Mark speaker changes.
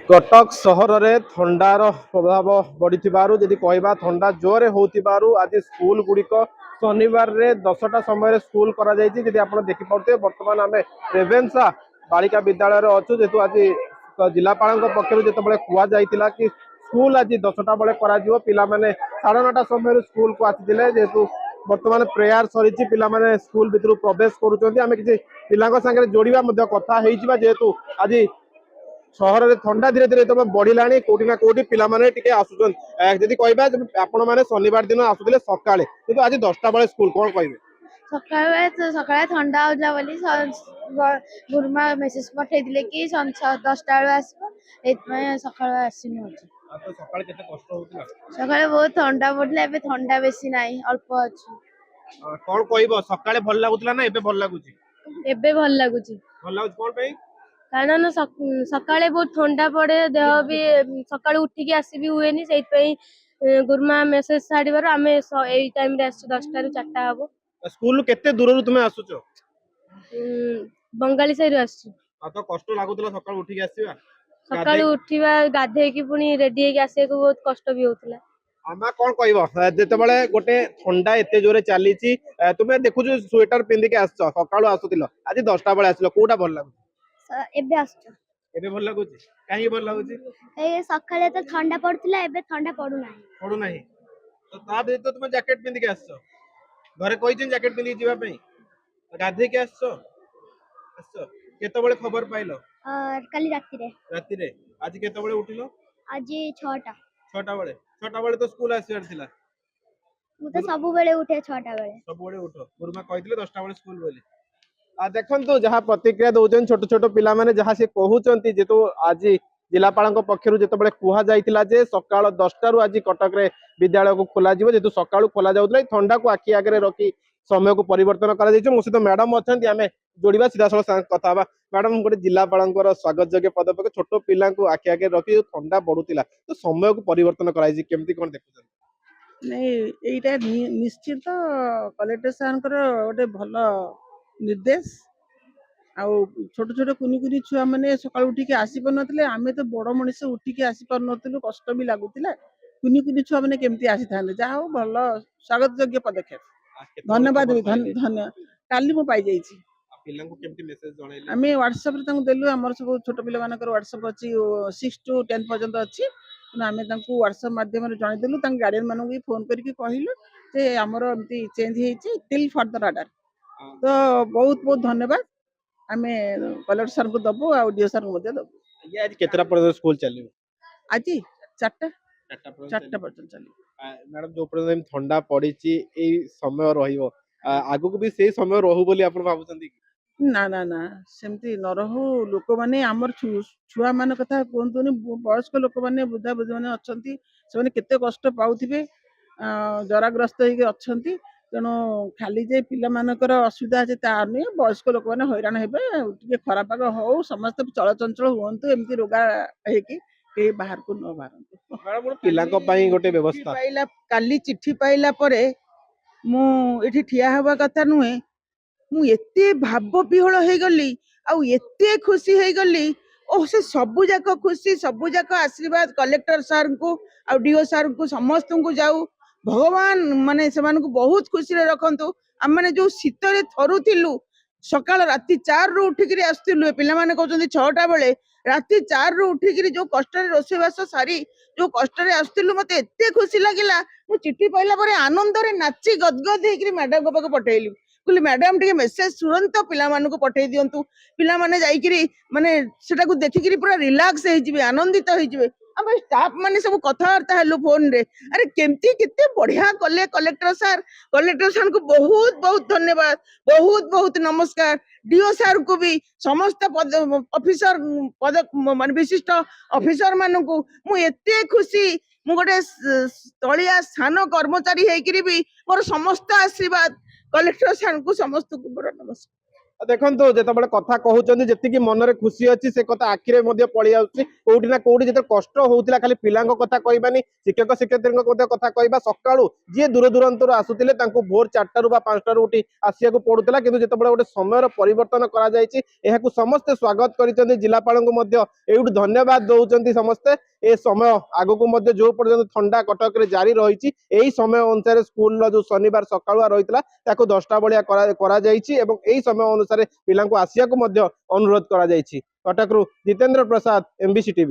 Speaker 1: कटक सहर में थंडार प्रभाव बढ़ी जदि कहवा थंडा जोरे होतिबारु आज स्कूल गुड़िक शनिवार रे 10टा समय स्कूल करा जायछि। जदि आपण देखि पाउते वर्तमान आमे रेवेन्सा बालिका विद्यालय रे अछु जेतु आज जिलापाल पक्षर जिते कुआ जाइतिला कि स्कूल आज 10टा बेले करा जिवो पिला माने 9:30 समय स्कूल को आसीथिले जेतु वर्तमान प्रेयर सरी पिला माने स्कूल भितर प्रवेश करूछन्ती। आमे किछि पिलांक संगे जोड़िबा मध्ये कथा हेइजिबा जेतु आज सहर में थंडा धीरे धीरे तुम बढ़ला कौटी ना कौटी पिलाने आसुन जदि कहबा आपण मैंने शनिवार दिन आसुले सकाଳେ किंतु आज 10टा बेले स्कूल कौन कहे
Speaker 2: सकाळे थंडा होता बोली गुरुमा मेसेज पठेइले कि 10टा बेले आसो सकाळ आसीन सकाळे बहुत ठंडा पड़ला एबे ठंडा बेसी नाही अल्प अछि
Speaker 1: कौन कहबो सकाळे भल लागुतला ना एबे भल लागुची
Speaker 2: एबे भल लागुची
Speaker 1: कोन पे
Speaker 2: कारण सकाळे बहुत ठंडा पड़े देह भी सकाळे उठिकी आसी भी हुएनी गुरुमा मेसेज छाड़ीबार आमे एई टाइम रे आसु 10टा रु 4टा हबो।
Speaker 1: स्कूल केते दूर रु तुमे आसुचो
Speaker 2: बंगाली साइड आसु
Speaker 1: आ तो कष्ट लागुतला सकाळ उठिकी आसीबा
Speaker 2: सकाळ उठिबा गाधे की पुनी रेडी हेकी आसे को बहुत कष्ट भी होतला।
Speaker 1: आमा कोन कहबो जेतेबेले गोटे ठंडा एते जोरे चालीची तुमे देखुछु स्वेटर पिंदी के आसछ सकाळु आसुतिलो आज 10टा बेले आसिलो कोटा भल लागु
Speaker 2: एबे आसछ
Speaker 1: एबे भल लागुची काहे भल लागुची
Speaker 2: ए सकाळे तो ठंडा पड़तिला एबे ठंडा पड़ू नाही
Speaker 1: तो ता बे तो तुमे जैकेट पिंदी के आसछ घरे कहिथिन जैकेट पिंदी जीवा पई गाधे के आसछ केते बेले खबर पाइलो
Speaker 2: काली राती
Speaker 1: रे आज केते बेले उठिलो
Speaker 2: आज 6टा
Speaker 1: बेले तो स्कूल आसीर थिला
Speaker 2: मु तो सब बेले उठे 6टा बेले
Speaker 1: उठो गुरुमा कहिथिले 10टा बेले स्कूल बोली आ देखंतु जहा प्रतिक्रिया दउछन छोट छोट पिला माने जहा से कहउचंती जेतु आज जिलापाल पक्षर जिते कुहा जाइतिला जे सकाळ 10टा रु आज कटक रे विद्यालय को खोला जिवो जेतु सकाळु खोला जाउतला ठंडा को आखि आगे रखी समय को परिवर्तन करा जाइछ। मो सहित मैडम अछंती आमे जोड़िबा सीधा सळ कथा बा मैडम गोटे जिलापाल स्वागत योग्य पदक्षेप छोट पिला को आखि आगे रखी ठंडा बढ़ुतिला तो समय को परिवर्तन कराइछि केमती कोन देखुछन
Speaker 3: नहीं एटा निश्चित कलेक्टर सार गोटे भल निर्देश आउ छोट छोट कुनी कुनी छुआ मैंने सकाल उठिक आसी पार नथिले आमे तो बड़ मनीष उठिक आसी पार नथिलु कष्ट भी लागुतिला कुनी कुनी छुआ मैंने केमती आसी थांदे जा हो भल स्वागत योग्य पदक्षेप धन्यवाद धन्यवाद काली मु पाई जाईछि
Speaker 1: पिलांको केमती मेसेज जणाइले
Speaker 3: आमे व्हाट्सएप रे तांको देलु हमर सब छोट पिला मानकर व्हाट्सएप अछि 6 to 10 पर्यंत अछि आमे तांको व्हाट्सएप माध्यम रे जणाइ देलु तांक गार्डियन मानक भी फोन करके कहिलु जे हमर एमती चेंज हेछि टिल फर्दर ऑर्डर तो बहुत बहुत धन्यवाद आमे कलेक्टर सर को दबो आ डीओ सर को मध्य दबो
Speaker 1: ये आज केतरा पर्यंत स्कूल चलिबो
Speaker 3: आज 4टा
Speaker 1: पर्यंत चलिबो मैडम जो पर्यंत ठंडा पड़ीची ए समय रहिबो आगु को भी से समय रहू बोली आपण भाबुचंदी
Speaker 3: ना ना ना सेमती न रहू लोक माने हमर छुआ मान कथा कोंतुनी वयस्क लोक माने बुद्धा बुद्ध माने अछंती से माने केते कष्ट पाउथिबे जराग्रस्त होइके अछंती तेणु खाली जे पिला मानकर असुविधा अछि ता नै वयस्क लोक माने हैरान हेबे टिके खराब पाग हो समस्त चलचंचल हुअंतु एमती रोगा हेकी के बाहर को न बाहरंतु
Speaker 1: पिला को पई गोटे व्यवस्था
Speaker 3: पाइला काली चिट्ठी पाइला परे मु एठी ठिया हवा कथा नुहे मु एते भाव विहल हो गली आउ एते खुशी हो गली ओ से सबु जाक खुशी सबु जाक आशीर्वाद कलेक्टर सर को आ डीओ सर को समस्त को जाऊ भगवान माने से मानको बहुत खुशी रे रखंतु हम माने जो शीतरे थरुथिलु सकाळ राति 4 रु उठिकरी आस्तिलु पिला माने कहउचंदी 6टा बेले राति 4 रु उठिकरी जो कष्ट रे रोसेबास सारी जो कष्ट रे आस्तिलु मते एते खुशी लागिला मु चिट्ठी पाइला परे आनंद रे नाची गदगद हेकरी मैडम को पाक पठेइलु कहली मैडम टिके मेसेज तुरंत पिला मानको पठेइ दियंतु पिला माने जाईकरी माने सेटा को देखिकरी पूरा रिलैक्स हे जिवे आनंदित हे जिवे हम स्टाफ माने सब कथावार्ता हेलु फोन रे अरे केमती कितने बढ़िया कले कलेक्टर सर को बहुत बहुत धन्यवाद बहुत बहुत नमस्कार डीओ सर को भी समस्त ऑफिसर पद मान विशिष्ट ऑफिसर मानकू मु एते खुशी मु गोटे तलिया स्थान कर्मचारी हेकरी भी मोर समस्त आशीर्वाद कलेक्टर सर को समस्त को बड़ नमस्कार।
Speaker 1: ଦେଖନ୍ତୁ ଯେତେବେଳେ କଥା କହୁଛନ୍ତି ଯେତିକି ମନରେ ଖୁସି ଅଛି ସେ କଥା ଆଖିରେ ମଧ୍ୟ ପଳେଇ ଆସୁଛି କୋଉଠି ନା କୋଉଠି ଯେତେ କଷ୍ଟ ହଉଥିଲା ଖାଲି ପିଲାଙ୍କ କଥା କହିବାନି ଶିକ୍ଷକ ଶିକ୍ଷୟିତ୍ରୀଙ୍କ ମଧ୍ୟ କଥା କହିବା ସକାଳୁ ଯିଏ ଦୂର ଦୂରାନ୍ତରୁ ଆସୁଥିଲେ ତାଙ୍କୁ ଭୋର 4ଟାରୁ ବା 5ଟାରୁ ଉଠି ଆସିବାକୁ ପଡୁଥିଲା କିନ୍ତୁ ଯେତେବେଳେ ଗୋଟେ ସମୟର ପରିବର୍ତ୍ତନ କରାଯାଇଛି ଏହାକୁ ସମସ୍ତେ ସ୍ୱାଗତ କରିଛନ୍ତି ଜିଲ୍ଲାପାଳଙ୍କୁ ମଧ୍ୟ ଏଇଠୁ ଧନ୍ୟବାଦ ଦଉଛନ୍ତି ସମସ୍ତେ ଏ ସମୟ ଆଗକୁ ମଧ୍ୟ ଯୋଉ ପର୍ଯ୍ୟନ୍ତ ଥଣ୍ଡା କଟକରେ ଜାରି ରହିଛି ଏହି ସମୟ ଅନୁସାରେ ସ୍କୁଲର ଯୋଉ ଶନିବାର ସକାଳୁଆ ରହିଥିଲା ତାକୁ 10ଟା ଭଳିଆ କରାଯାଇଛି ଏବଂ ଏହି ସମୟ ଅନୁସାରେ ପିଲାଙ୍କୁ ଆସିବାକୁ ମଧ୍ୟ ଅନୁରୋଧ କରାଯାଇଛି। କଟକରୁ ଜିତେନ୍ଦ୍ର ପ୍ରସାଦ, MBC TV।